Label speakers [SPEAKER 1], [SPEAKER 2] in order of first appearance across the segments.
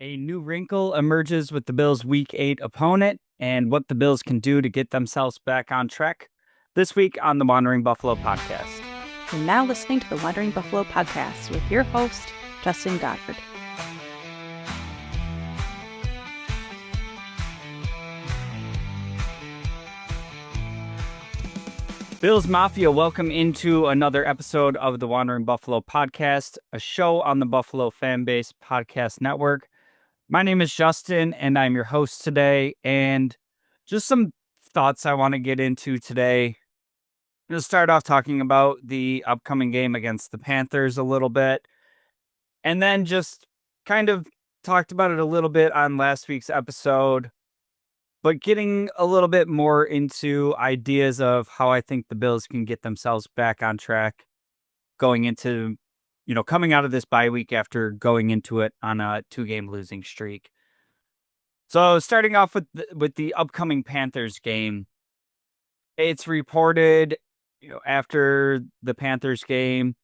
[SPEAKER 1] A new wrinkle emerges with the Bills' Week 8 opponent and what the Bills can do to get themselves back on track. This week on the Wandering Buffalo podcast.
[SPEAKER 2] You're now listening to the Wandering Buffalo podcast with your host, Justin Goddard.
[SPEAKER 1] Bills Mafia, welcome into another episode of the Wandering Buffalo podcast, a show on the Buffalo FamBase podcast network. My name is Justin, and I'm your host today, and just some thoughts I want to get into today. I'm going to start off talking about the upcoming game against the Panthers a little bit, and then just kind of talked about it a little bit on last week's episode, but getting a little bit more into ideas of how I think the Bills can get themselves back on track going into, coming out of this bye week after going into it on a 2-game losing streak. So starting off with the upcoming Panthers game, it's reported, after the Panthers game,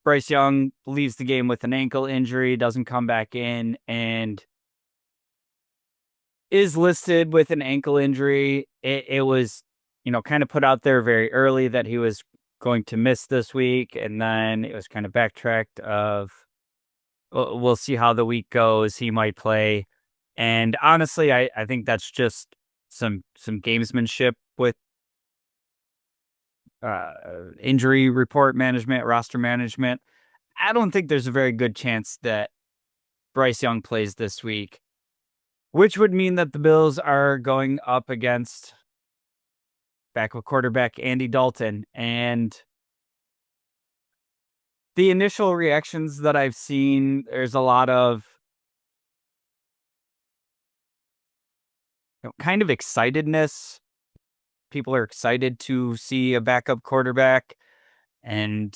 [SPEAKER 1] Bryce Young leaves the game with an ankle injury, doesn't come back in, and is listed with an ankle injury. It was, kind of put out there very early that he was going to miss this week, and then it was kind of backtracked of, we'll see how the week goes. He might play. And honestly, I think that's just some gamesmanship with injury report management, roster management. I don't think there's a very good chance that Bryce Young plays this week, which would mean that the Bills are going up against backup quarterback Andy Dalton. And the initial reactions that I've seen, there's a lot of kind of excitedness. People are excited to see a backup quarterback, and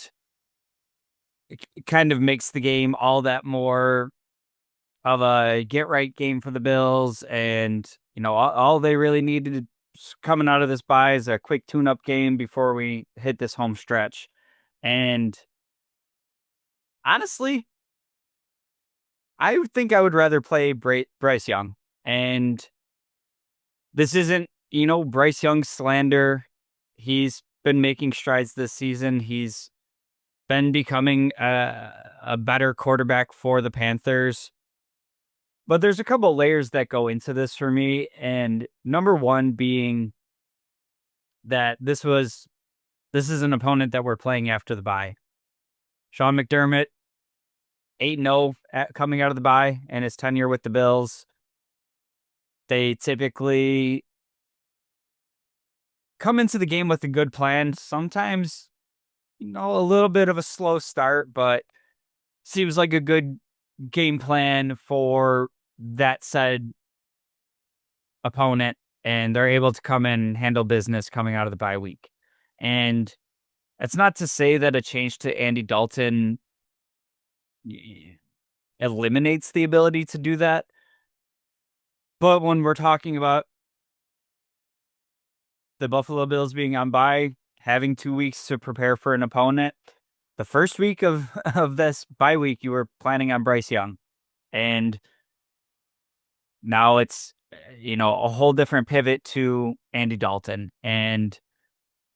[SPEAKER 1] it kind of makes the game all that more of a get-right game for the Bills. And, all they really needed coming out of this bye is a quick tune-up game before we hit this home stretch. And honestly, I think I would rather play Bryce Young. And this isn't, Bryce Young slander. He's been making strides this season. He's been becoming a better quarterback for the Panthers. But there's a couple layers that go into this for me. And number one being that this is an opponent that we're playing after the bye. Sean McDermott, 8-0 coming out of the bye and his tenure with the Bills. They typically come into the game with a good plan. Sometimes, a little bit of a slow start, but seems like a good game plan for that said opponent. And they're able to come in and handle business coming out of the bye week. And it's not to say that a change to Andy Dalton eliminates the ability to do that. But when we're talking about the Buffalo Bills being on bye, having 2 weeks to prepare for an opponent, the first week of this bye week, you were planning on Bryce Young. And now it's, a whole different pivot to Andy Dalton. And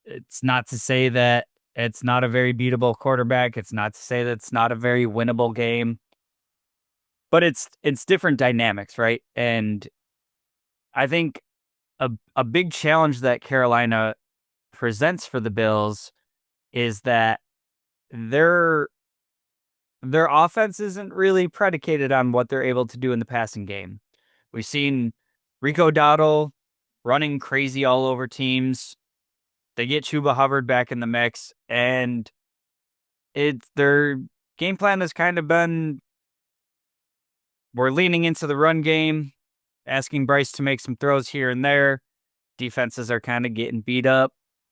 [SPEAKER 1] it's not to say that it's not a very beatable quarterback. It's not to say that it's not a very winnable game. But it's different dynamics, right? And I think a big challenge that Carolina presents for the Bills is that their offense isn't really predicated on what they're able to do in the passing game. We've seen Rico Dowdle running crazy all over teams. They get Chuba Hubbard back in the mix, and their game plan has kind of been, we're leaning into the run game, asking Bryce to make some throws here and there. Defenses are kind of getting beat up,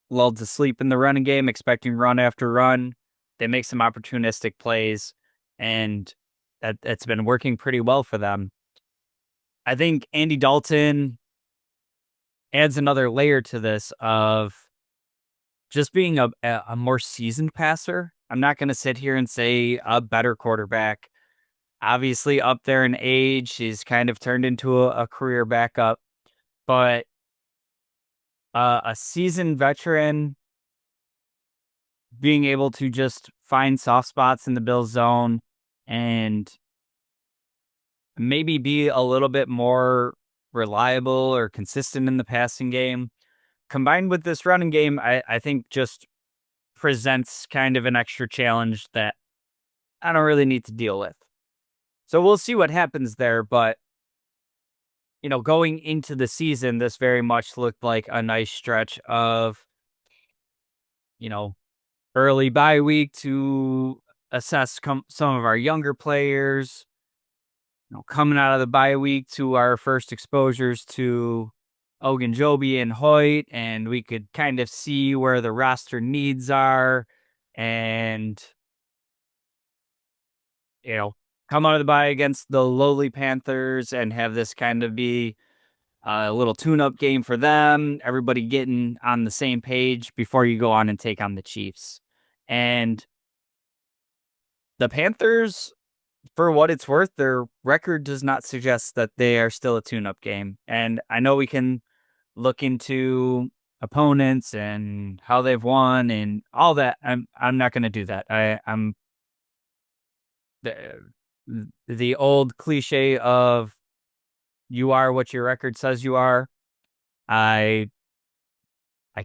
[SPEAKER 1] lulled to sleep in the running game, expecting run after run. They make some opportunistic plays, and that's been working pretty well for them. I think Andy Dalton adds another layer to this of just being a more seasoned passer. I'm not going to sit here and say a better quarterback. obviously up there in age. He's kind of turned into a career backup, but a seasoned veteran being able to just find soft spots in the Bills zone and maybe be a little bit more reliable or consistent in the passing game, combined with this running game, I think just presents kind of an extra challenge that I don't really need to deal with. So we'll see what happens there. But, going into the season, this very much looked like a nice stretch of, you know, early bye week to assess some of our younger players, coming out of the bye week to our first exposures to Ogunjobi and Hoyt, and we could kind of see where the roster needs are and, come out of the bye against the lowly Panthers and have this kind of be a little tune-up game for them, everybody getting on the same page before you go on and take on the Chiefs. And the Panthers, for what it's worth, their record does not suggest that they are still a tune-up game. And I know we can look into opponents and how they've won and all that. I'm not going to do that. I'm the old cliche of you are what your record says you are. I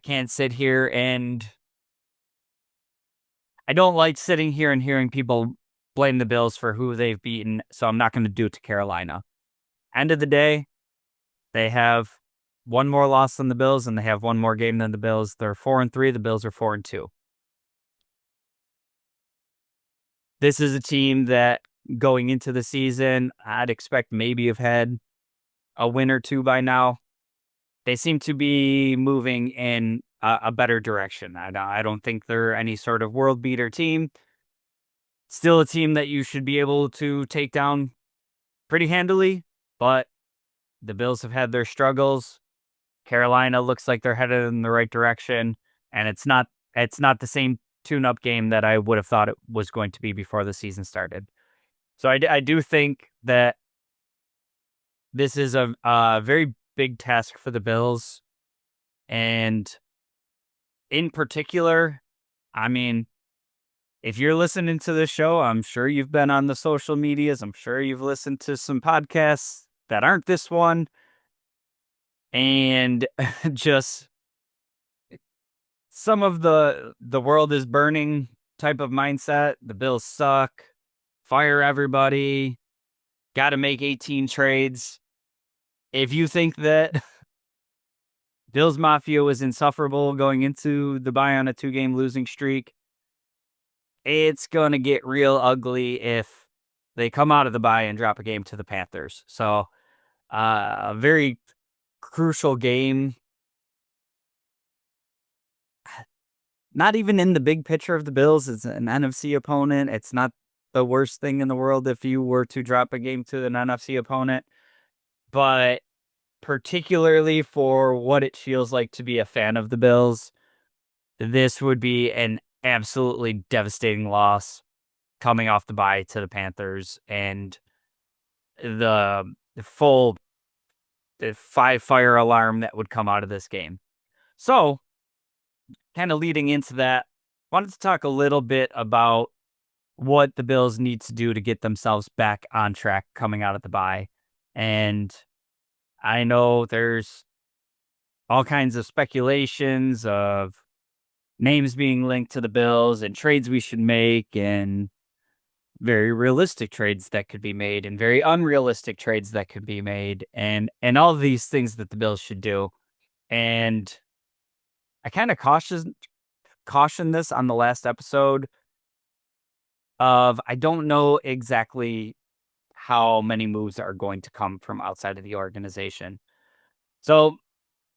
[SPEAKER 1] can't sit here and I don't like sitting here and hearing people blame the Bills for who they've beaten, so I'm not going to do it to Carolina. End of the day, they have one more loss than the Bills, and they have one more game than the Bills. They're 4-3. The Bills are 4-2. This is a team that going into the season, I'd expect maybe have had a win or two by now. They seem to be moving in a better direction. I don't think they're any sort of world beater team. Still a team that you should be able to take down pretty handily, but the Bills have had their struggles. Carolina looks like they're headed in the right direction, and it's not the same tune-up game that I would have thought it was going to be before the season started. So I do think that this is a very big task for the Bills, and in particular, I mean, if you're listening to this show, I'm sure you've been on the social medias. I'm sure you've listened to some podcasts that aren't this one, and just some of the world is burning type of mindset. The Bills suck. Fire everybody. Got to make 18 trades. If you think that Bills Mafia was insufferable going into the bye on a 2-game losing streak, it's going to get real ugly if they come out of the bye and drop a game to the Panthers. So, a very crucial game. Not even in the big picture of the Bills. It's an NFC opponent. It's not the worst thing in the world if you were to drop a game to an NFC opponent. But particularly for what it feels like to be a fan of the Bills, this would be an absolutely devastating loss coming off the bye to the Panthers, and the full 5-fire alarm that would come out of this game. So, kind of leading into that, wanted to talk a little bit about what the Bills need to do to get themselves back on track coming out of the bye. And I know there's all kinds of speculations of names being linked to the Bills and trades we should make, and very realistic trades that could be made and very unrealistic trades that could be made, and all of these things that the Bills should do. And I kind of cautioned this on the last episode of I don't know exactly how many moves are going to come from outside of the organization. So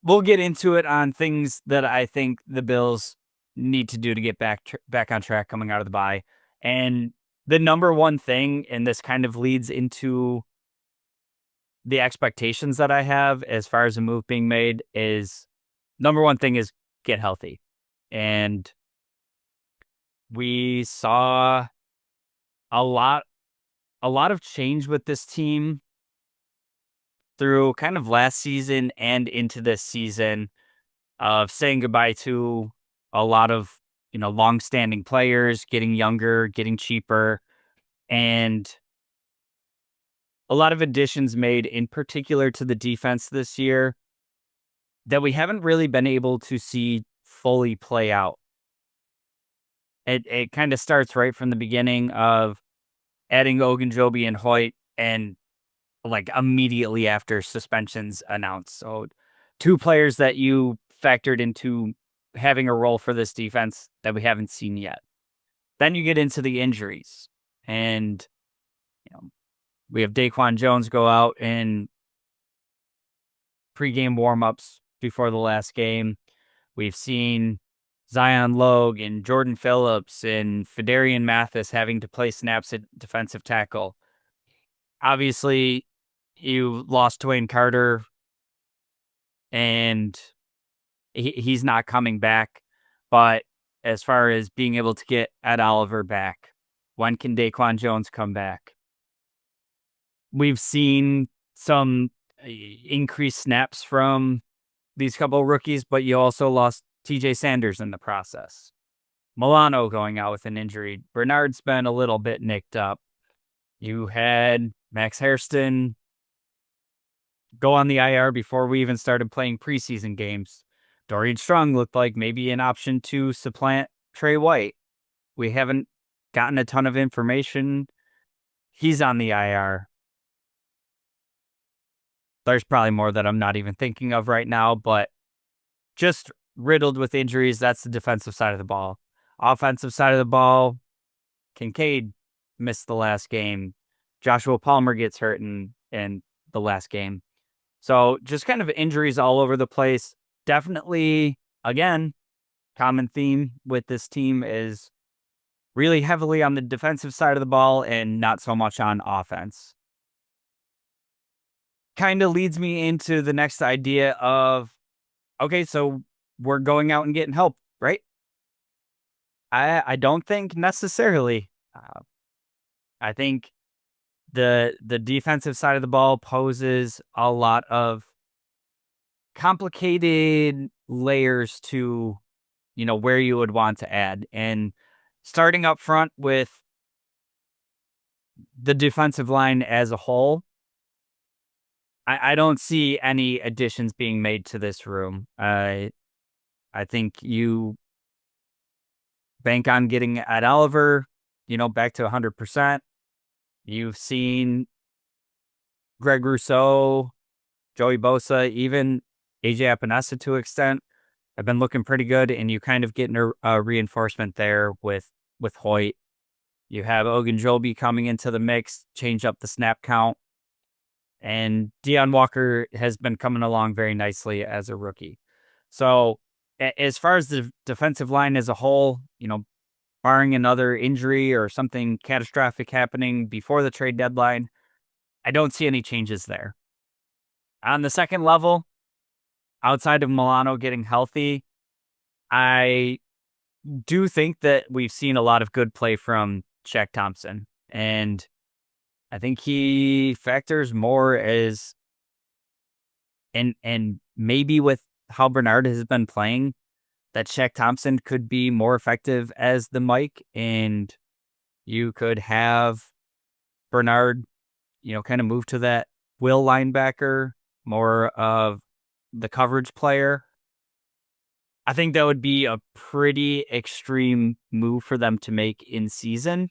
[SPEAKER 1] we'll get into it on things that I think the Bills need to do to get back on track coming out of the bye. And the number one thing, and this kind of leads into the expectations that I have as far as a move being made, is number one thing is get healthy. And we saw a lot a lot of change with this team through kind of last season and into this season of saying goodbye to a lot of, long-standing players, getting younger, getting cheaper, and a lot of additions made in particular to the defense this year that we haven't really been able to see fully play out. It kind of starts right from the beginning of adding Ogunjobi and Hoyt and like immediately after suspensions announced. So two players that you factored into having a role for this defense that we haven't seen yet. Then you get into the injuries, and we have Daquan Jones go out in pregame warmups before the last game. We've seen Zion Logue and Jordan Phillips and Fedarian Mathis having to play snaps at defensive tackle. Obviously, you lost Dwayne Carter, and he's not coming back. But as far as being able to get Ed Oliver back, when can Daquan Jones come back? We've seen some increased snaps from these couple rookies, but you also lost TJ Sanders in the process. Milano going out with an injury. Bernard's been a little bit nicked up. You had Max Hairston go on the IR before we even started playing preseason games. Dorian Strong looked like maybe an option to supplant Trey White. We haven't gotten a ton of information. He's on the IR. There's probably more that I'm not even thinking of right now, but just riddled with injuries. That's the defensive side of the ball. Offensive side of the ball, Kincaid missed the last game. Joshua Palmer gets hurt in the last game. So just kind of injuries all over the place. Definitely, again, common theme with this team is really heavily on the defensive side of the ball and not so much on offense. Kind of leads me into the next idea of, okay, so we're going out and getting help, right? I don't think necessarily. I think the defensive side of the ball poses a lot of complicated layers to, where you would want to add. And starting up front with the defensive line as a whole, I don't see any additions being made to this room. I think you bank on getting Ed Oliver, back to 100%. You've seen Greg Rousseau, Joey Bosa, even AJ Epinesa to an extent have been looking pretty good, and you kind of getting a reinforcement there with Hoyt. You have Ogunjobi coming into the mix, change up the snap count, and Deion Walker has been coming along very nicely as a rookie. So as far as the defensive line as a whole, barring another injury or something catastrophic happening before the trade deadline, I don't see any changes there. On the second level, outside of Milano getting healthy, I do think that we've seen a lot of good play from Shaq Thompson. And I think he factors more as, and maybe with how Bernard has been playing, that Shaq Thompson could be more effective as the Mike, and you could have Bernard, kind of move to that will linebacker, more of the coverage player. I think that would be a pretty extreme move for them to make in season.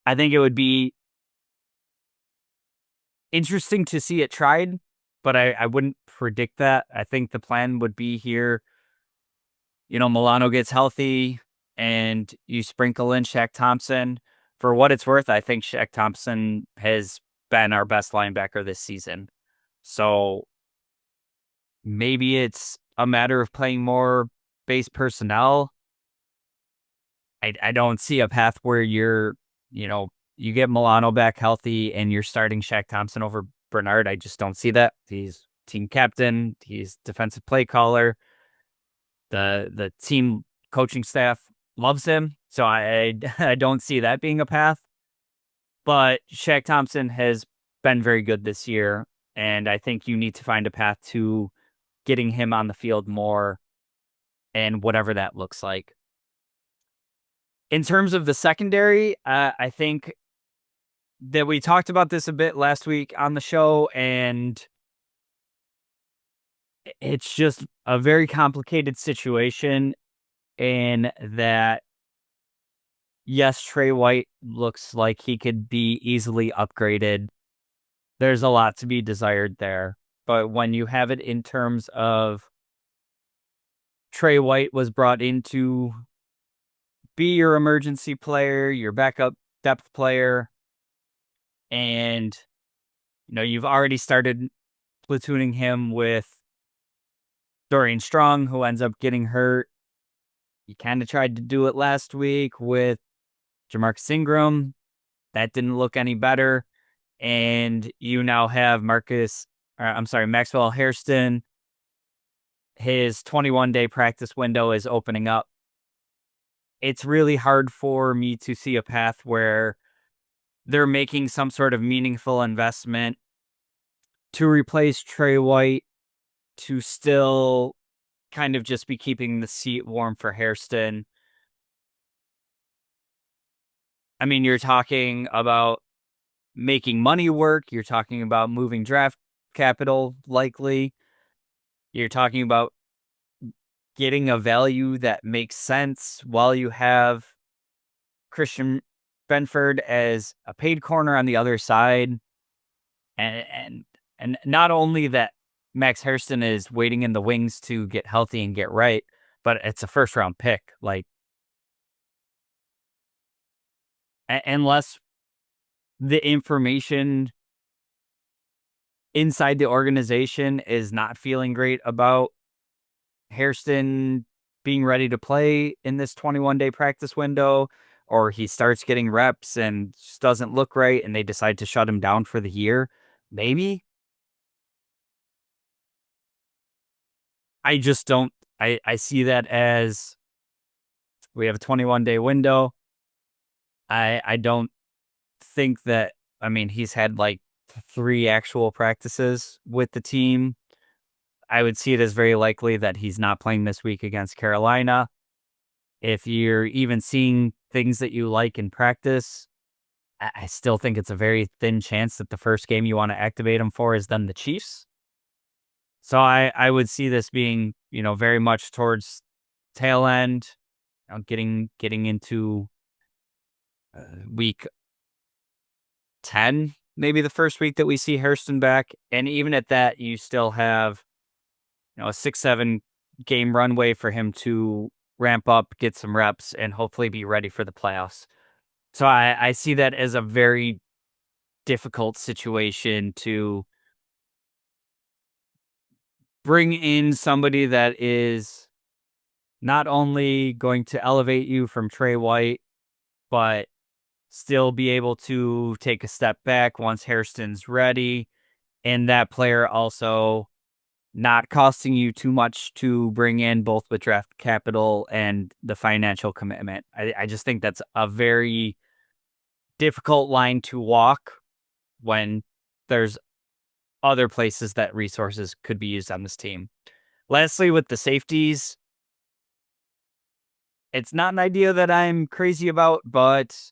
[SPEAKER 1] I think it would be interesting to see it tried, but I wouldn't predict that. I think the plan would be here, Milano gets healthy and you sprinkle in Shaq Thompson. For what it's worth, I think Shaq Thompson has been our best linebacker this season. So maybe it's a matter of playing more base personnel. I don't see a path where you're, you get Milano back healthy and you're starting Shaq Thompson over Bernard. I just don't see that. He's team captain. He's defensive play caller. The team coaching staff loves him. So I don't see that being a path. But Shaq Thompson has been very good this year, and I think you need to find a path to getting him on the field more and whatever that looks like. In terms of the secondary, I think that we talked about this a bit last week on the show, and it's just a very complicated situation in that, yes, Trey White looks like he could be easily upgraded. There's a lot to be desired there. But when you have it in terms of Trey White was brought in to be your emergency player, your backup depth player, and you've already started platooning him with Dorian Strong, who ends up getting hurt. You kind of tried to do it last week with Jamarcus Ingram. That didn't look any better. And you now have Maxwell Hairston. His 21-day practice window is opening up. It's really hard for me to see a path where they're making some sort of meaningful investment to replace Trey White, to still kind of just be keeping the seat warm for Hairston. I mean, you're talking about making money work. You're talking about moving draft capital, likely. You're talking about getting a value that makes sense while you have Christian Benford as a paid corner on the other side. And not only that Max Hairston is waiting in the wings to get healthy and get right, but it's a first round pick. Like, unless the information inside the organization is not feeling great about Hairston being ready to play in this 21-day practice window, or he starts getting reps and just doesn't look right and they decide to shut him down for the year, maybe. I just don't. I see that as we have a 21-day window. I don't think that, I mean, he's had like 3 actual practices with the team. I would see it as very likely that he's not playing this week against Carolina. If you're even seeing things that you like in practice, I still think it's a very thin chance that the first game you want to activate him for is then the Chiefs. So I would see this being, very much towards tail end, getting into week 10, maybe the first week that we see Hairston back. And even at that, you still have, a 6-7 game runway for him to ramp up, get some reps, and hopefully be ready for the playoffs. So I see that as a very difficult situation to bring in somebody that is not only going to elevate you from Trey White, but still be able to take a step back once Hairston's ready, and that player also not costing you too much to bring in, both with draft capital and the financial commitment. I just think that's a very difficult line to walk when there's other places that resources could be used on this team. Lastly, with the safeties, it's not an idea that I'm crazy about, but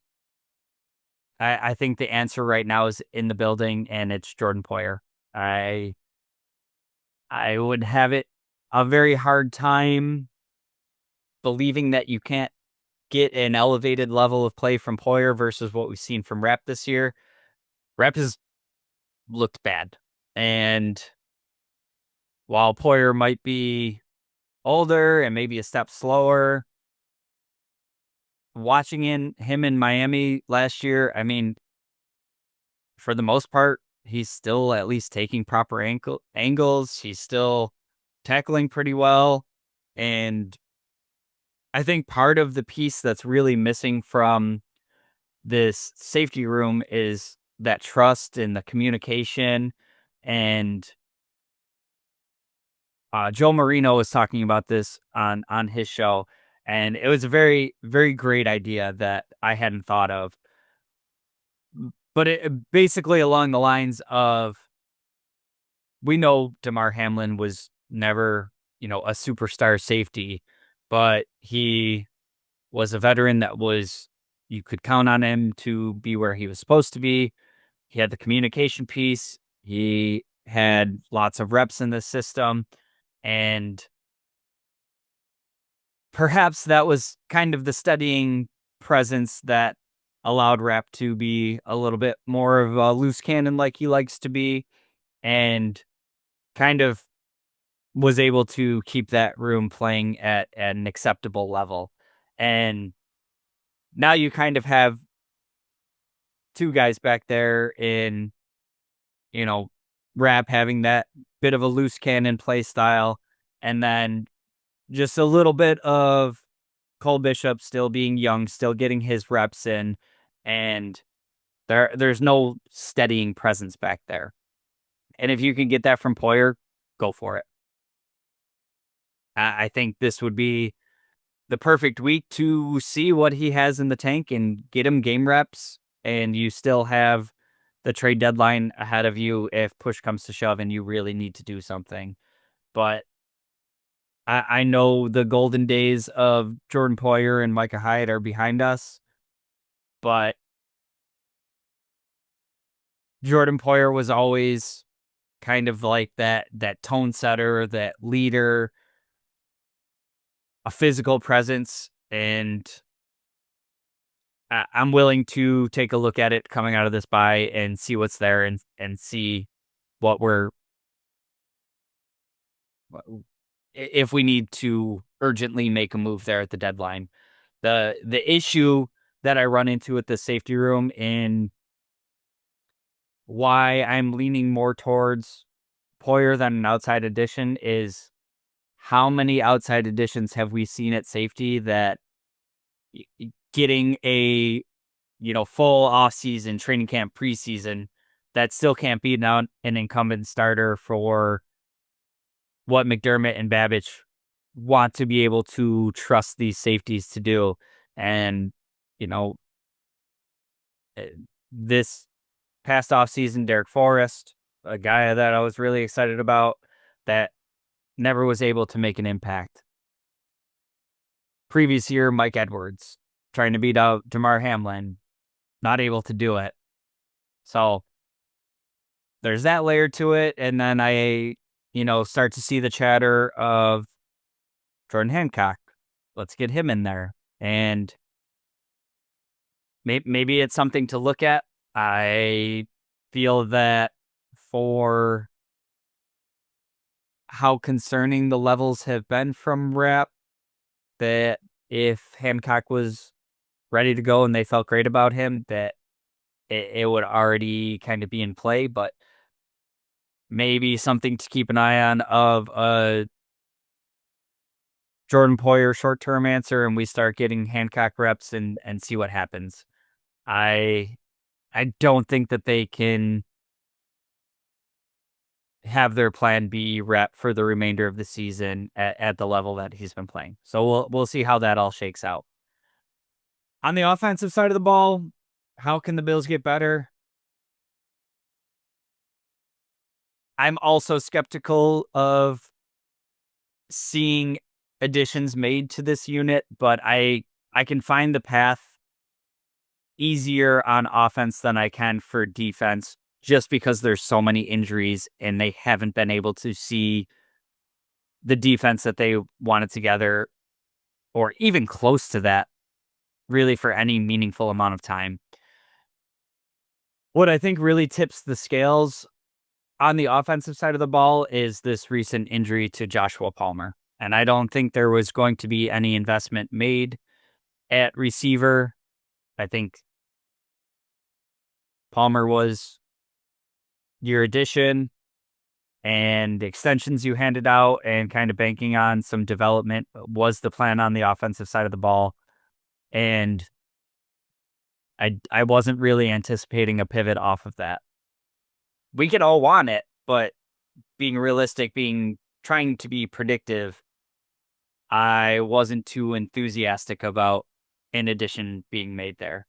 [SPEAKER 1] I think the answer right now is in the building, and it's Jordan Poyer. I would have it a very hard time believing that you can't get an elevated level of play from Poyer versus what we've seen from Rep this year. Rep has looked bad. And while Poyer might be older and maybe a step slower, watching him in Miami last year, I mean, for the most part, he's still at least taking proper angles. He's still tackling pretty well. And I think part of the piece that's really missing from this safety room is that trust and the communication. And Joe Marino was talking about this on his show, and it was a very, very great idea that I hadn't thought of. But it basically along the lines of, we know Damar Hamlin was never, a superstar safety, but he was a veteran that was, you could count on him to be where he was supposed to be. He had the communication piece. He had lots of reps in the system. And perhaps that was kind of the steadying presence that allowed Rap to be a little bit more of a loose cannon like he likes to be, and kind of was able to keep that room playing at an acceptable level. And now you kind of have two guys back there in, you know, Rap having that bit of a loose cannon play style, and then just a little bit of Cole Bishop still being young, still getting his reps in, and there's no steadying presence back there. And if you can get that from Poyer, go for it. I think this would be the perfect week to see what he has in the tank and get him game reps. And you still have the trade deadline ahead of you if push comes to shove and you really need to do something. But I know the golden days of Jordan Poyer and Micah Hyde are behind us, but Jordan Poyer was always kind of like that tone setter, that leader, a physical presence, and I'm willing to take a look at it coming out of this bye and see what's there and see what if we need to urgently make a move there at the deadline. The issue that I run into at the safety room and why I'm leaning more towards Poyer than an outside addition is, how many outside additions have we seen at safety that getting a full off season, training camp, preseason, that still can't be now an incumbent starter for what McDermott and Babbage want to be able to trust these safeties to do. And, you know, eh, this past offseason, Derek Forrest, a guy that I was really excited about, that never was able to make an impact. Previous year, Mike Edwards, trying to beat out Damar Hamlin, not able to do it. So there's that layer to it. And then I, start to see the chatter of Jordan Hancock. Let's get him in there. And maybe it's something to look at. I feel that for how concerning the levels have been from Rap, that if Hancock was ready to go and they felt great about him, that it would already kind of be in play. But maybe something to keep an eye on of a Jordan Poyer short-term answer, and we start getting Hancock reps and see what happens. I don't think that they can have their plan B rep for the remainder of the season at the level that he's been playing. So we'll see how that all shakes out. On the offensive side of the ball, how can the Bills get better? I'm also skeptical of seeing additions made to this unit, but I can find the path easier on offense than I can for defense, just because there's so many injuries and they haven't been able to see the defense that they wanted together, or even close to that, really, for any meaningful amount of time. What I think really tips the scales on the offensive side of the ball is this recent injury to Joshua Palmer. And I don't think there was going to be any investment made at receiver. I think Palmer was your addition and extensions you handed out, and kind of banking on some development was the plan on the offensive side of the ball. And I wasn't really anticipating a pivot off of that. We could all want it, but being realistic, trying to be predictive, I wasn't too enthusiastic about an addition being made there.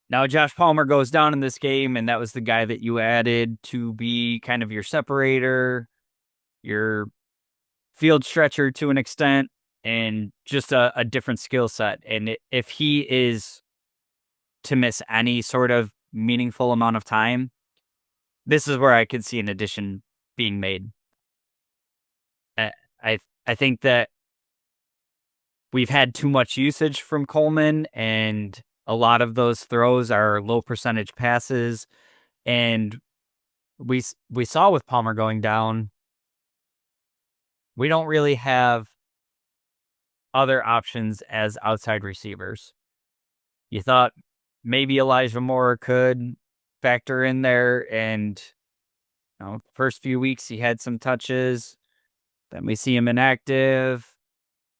[SPEAKER 1] Now, Josh Palmer goes down in this game, and that was the guy that you added to be kind of your separator, your field stretcher to an extent, and just a different skill set. And if he is to miss any sort of meaningful amount of time, this is where I could see an addition being made. I I I think that we've had too much usage from Coleman, and a lot of those throws are low percentage passes. And we saw with Palmer going down, we don't really have other options as outside receivers. You thought maybe Elijah Moore could factor in there, and first few weeks he had some touches. Then we see him inactive.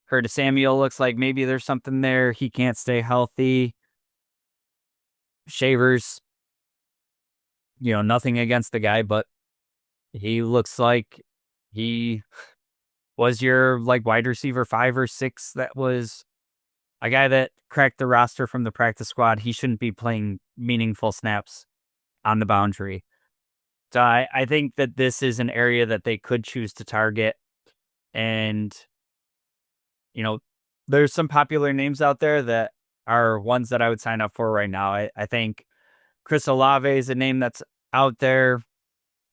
[SPEAKER 1] Curtis Samuel looks like maybe there's something there. He can't stay healthy. Shavers, nothing against the guy, but he looks like he was your like wide receiver 5 or 6. That was a guy that cracked the roster from the practice squad. He shouldn't be playing meaningful snaps on the boundary. So I think that this is an area that they could choose to target. And, you know, there's some popular names out there that are ones that I would sign up for right now. I think Chris Olave is a name that's out there.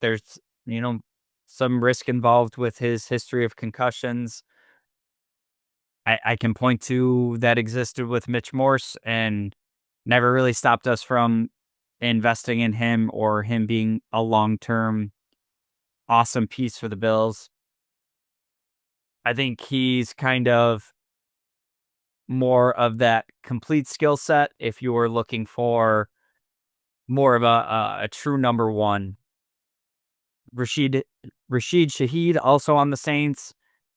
[SPEAKER 1] There's, you know, some risk involved with his history of concussions. I can point to that existed with Mitch Morse and never really stopped us from investing in him or him being a long-term awesome piece for the Bills. I think he's kind of more of that complete skill set if you were looking for more of a true number one. Rashid Shaheed, also on the Saints,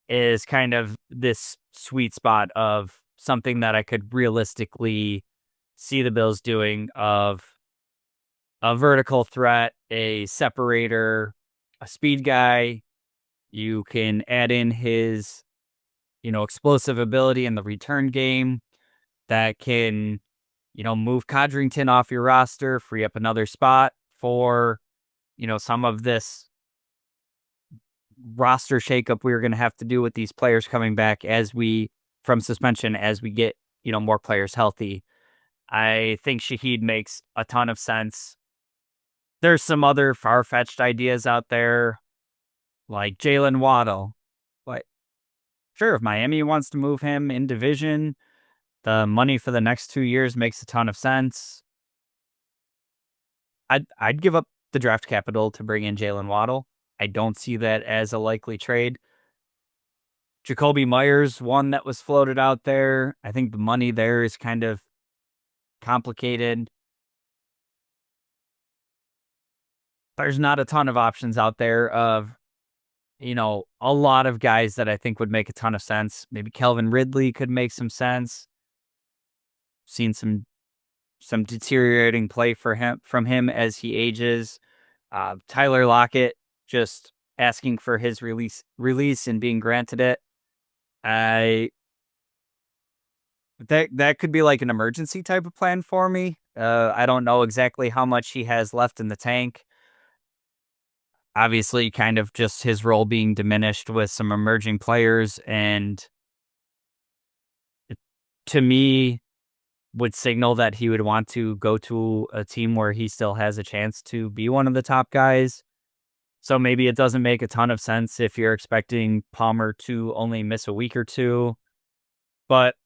[SPEAKER 1] is kind of this sweet spot of something that I could realistically see the Bills doing, of a vertical threat, a separator, a speed guy. You can add in his, explosive ability in the return game that can, move Codrington off your roster, free up another spot for, some of this roster shakeup we're going to have to do with these players coming back from suspension as we get, more players healthy. I think Shaheed makes a ton of sense. There's some other far-fetched ideas out there, like Jalen Waddle. But sure, if Miami wants to move him in division, the money for the next 2 years makes a ton of sense. I'd give up the draft capital to bring in Jalen Waddle. I don't see that as a likely trade. Jacoby Myers, one that was floated out there. I think the money there is kind of complicated. There's not a ton of options out there of, a lot of guys that I think would make a ton of sense. Maybe Kelvin Ridley could make some sense. Seen some deteriorating play from him as he ages. Tyler Lockett just asking for his release and being granted it. I that could be like an emergency type of plan for me. I don't know exactly how much he has left in the tank. Obviously, kind of just his role being diminished with some emerging players, and to me, would signal that he would want to go to a team where he still has a chance to be one of the top guys. So maybe it doesn't make a ton of sense if you're expecting Palmer to only miss a week or two. But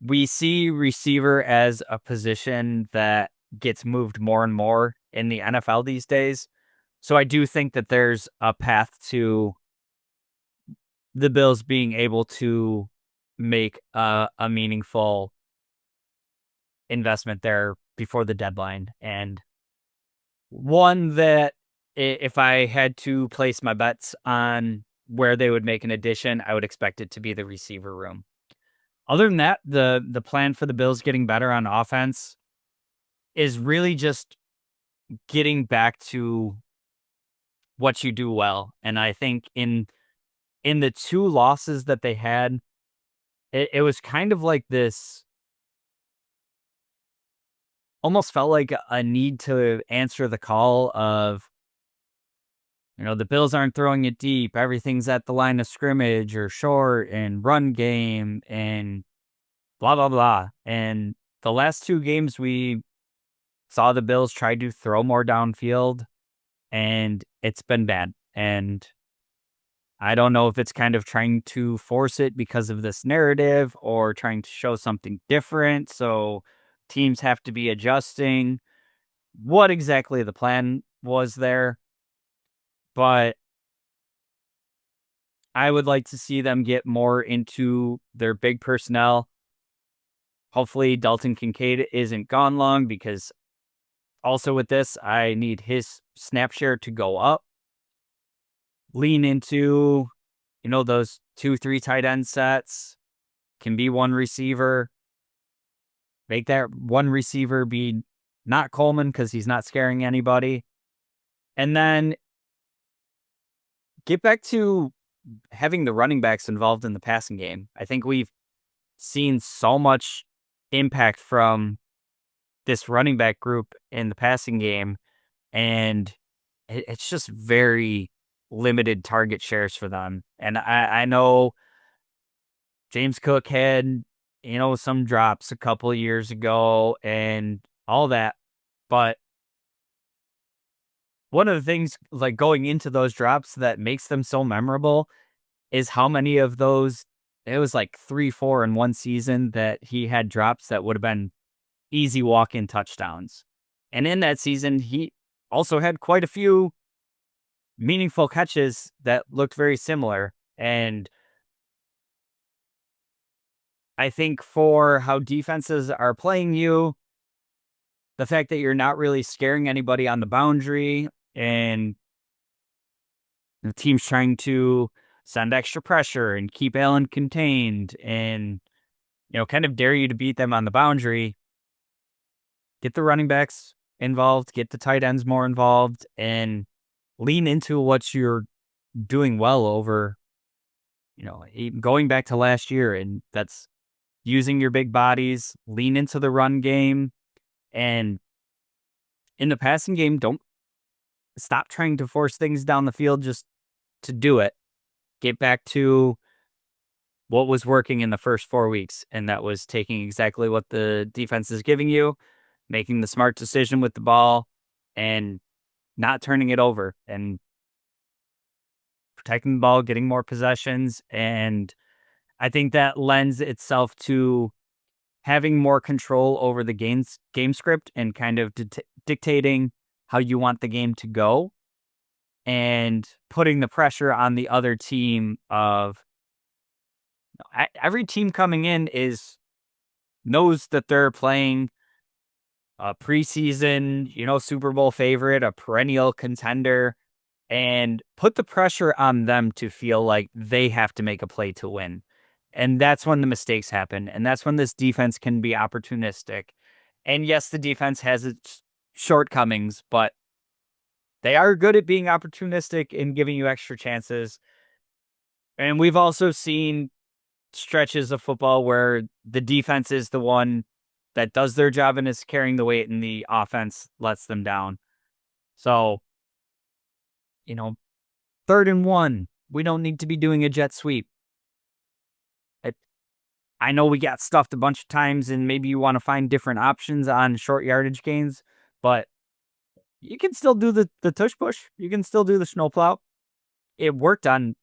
[SPEAKER 1] we see receiver as a position that gets moved more and more in the NFL these days. So I do think that there's a path to the Bills being able to make a meaningful investment there before the deadline. And one that, if I had to place my bets on where they would make an addition, I would expect it to be the receiver room. Other than that, the plan for the Bills getting better on offense is really just getting back to what you do well. And I think in the 2 losses that they had, it was kind of like this almost felt like a need to answer the call of, the Bills aren't throwing it deep. Everything's at the line of scrimmage or short and run game and blah, blah, blah. And the last two games, we saw the Bills try to throw more downfield, and it's been bad. And I don't know if it's kind of trying to force it because of this narrative or trying to show something different. So teams have to be adjusting what exactly the plan was there. But I would like to see them get more into their big personnel. Hopefully, Dalton Kincaid isn't gone long, because also with this, I need his snap share to go up. Lean into, those 2-3 tight end sets. Can be one receiver. Make that one receiver be not Coleman, because he's not scaring anybody. And then get back to having the running backs involved in the passing game. I think we've seen so much impact from this running back group in the passing game, and it's just very limited target shares for them. And I know James Cook had, some drops a couple of years ago and all that, but one of the things, like, going into those drops that makes them so memorable is how many of those, it was like 3-4 in one season that he had drops that would have been easy walk-in touchdowns. And in that season, he also had quite a few meaningful catches that looked very similar. And I think for how defenses are playing you, the fact that you're not really scaring anybody on the boundary, and the team's trying to send extra pressure and keep Allen contained and, kind of dare you to beat them on the boundary, get the running backs involved, get the tight ends more involved, and lean into what you're doing well over, going back to last year. And that's using your big bodies, lean into the run game. And in the passing game, don't stop trying to force things down the field just to do it. Get back to what was working in the first 4 weeks, and that was taking exactly what the defense is giving you, making the smart decision with the ball, and not turning it over, and protecting the ball, getting more possessions. And I think that lends itself to having more control over the game script and kind of dictating how you want the game to go, and putting the pressure on the other team of, every team coming in knows that they're playing a preseason, Super Bowl favorite, a perennial contender, and put the pressure on them to feel like they have to make a play to win. And that's when the mistakes happen. And that's when this defense can be opportunistic. And yes, the defense has its shortcomings, but they are good at being opportunistic and giving you extra chances. And we've also seen stretches of football where the defense is the one that does their job and is carrying the weight, and the offense lets them down. So, 3rd and 1, we don't need to be doing a jet sweep. I know we got stuffed a bunch of times, and maybe you want to find different options on short yardage gains, but you can still do the tush push. You can still do the snowplow. It worked on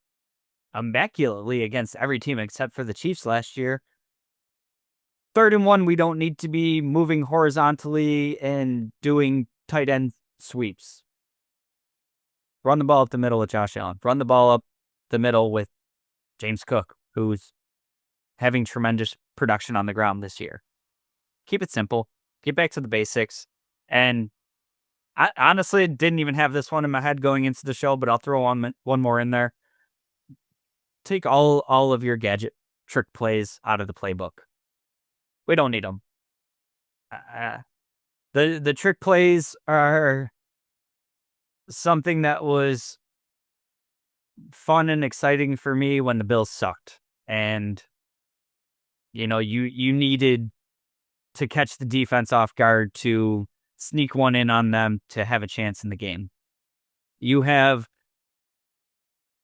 [SPEAKER 1] immaculately against every team except for the Chiefs last year. 3rd and 1, we don't need to be moving horizontally and doing tight end sweeps. Run the ball up the middle with Josh Allen. Run the ball up the middle with James Cook, who's having tremendous production on the ground this year. Keep it simple. Get back to the basics. And I honestly didn't even have this one in my head going into the show, but I'll throw one more in there. Take all of your gadget trick plays out of the playbook. We don't need them. The trick plays are something that was fun and exciting for me when the Bills sucked. And, you needed to catch the defense off guard, to sneak one in on them, to have a chance in the game. You have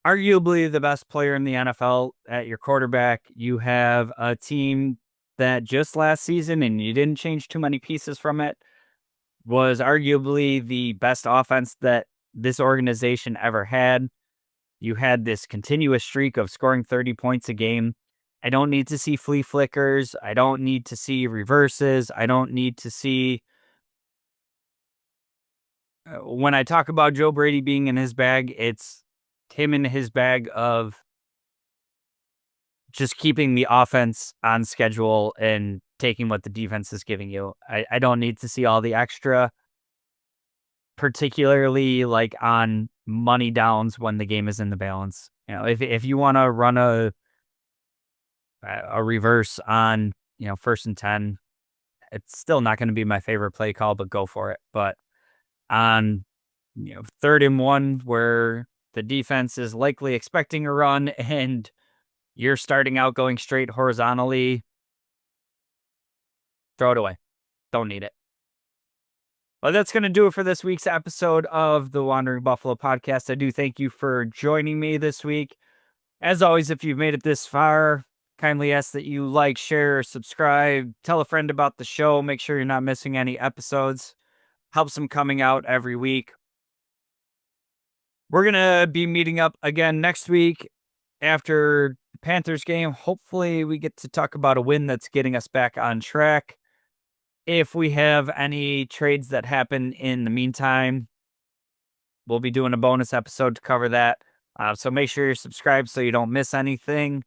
[SPEAKER 1] arguably the best player in the NFL at your quarterback. You have a team that just last season, and you didn't change too many pieces from it, was arguably the best offense that this organization ever had. You had this continuous streak of scoring 30 points a game. I don't need to see flea flickers. I don't need to see reverses. I don't need to see... when I talk about Joe Brady being in his bag, it's him in his bag of just keeping the offense on schedule and taking what the defense is giving you. I don't need to see all the extra, particularly like on money downs when the game is in the balance. You know, if you want to run a reverse on, 1st and 10, it's still not going to be my favorite play call, but go for it. But on, 3rd and 1, where the defense is likely expecting a run and you're starting out going straight horizontally, throw it away. Don't need it. Well, that's going to do it for this week's episode of the Wandering Buffalo podcast. I do thank you for joining me this week. As always, if you've made it this far, kindly ask that you like, share, subscribe, tell a friend about the show. Make sure you're not missing any episodes. Helps them coming out every week. We're going to be meeting up again next week after the Panthers game. Hopefully we get to talk about a win that's getting us back on track. If we have any trades that happen in the meantime, we'll be doing a bonus episode to cover that. So make sure you're subscribed so you don't miss anything.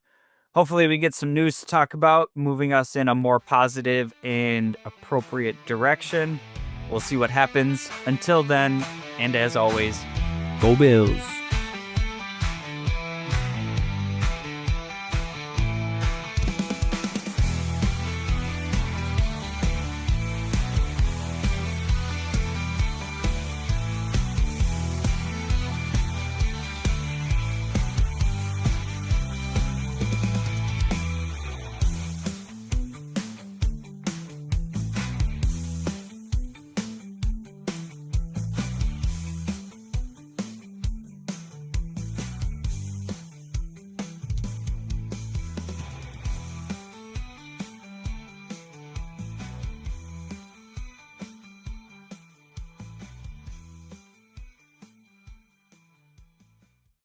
[SPEAKER 1] Hopefully we get some news to talk about, moving us in a more positive and appropriate direction. We'll see what happens. Until then, and as always, go Bills.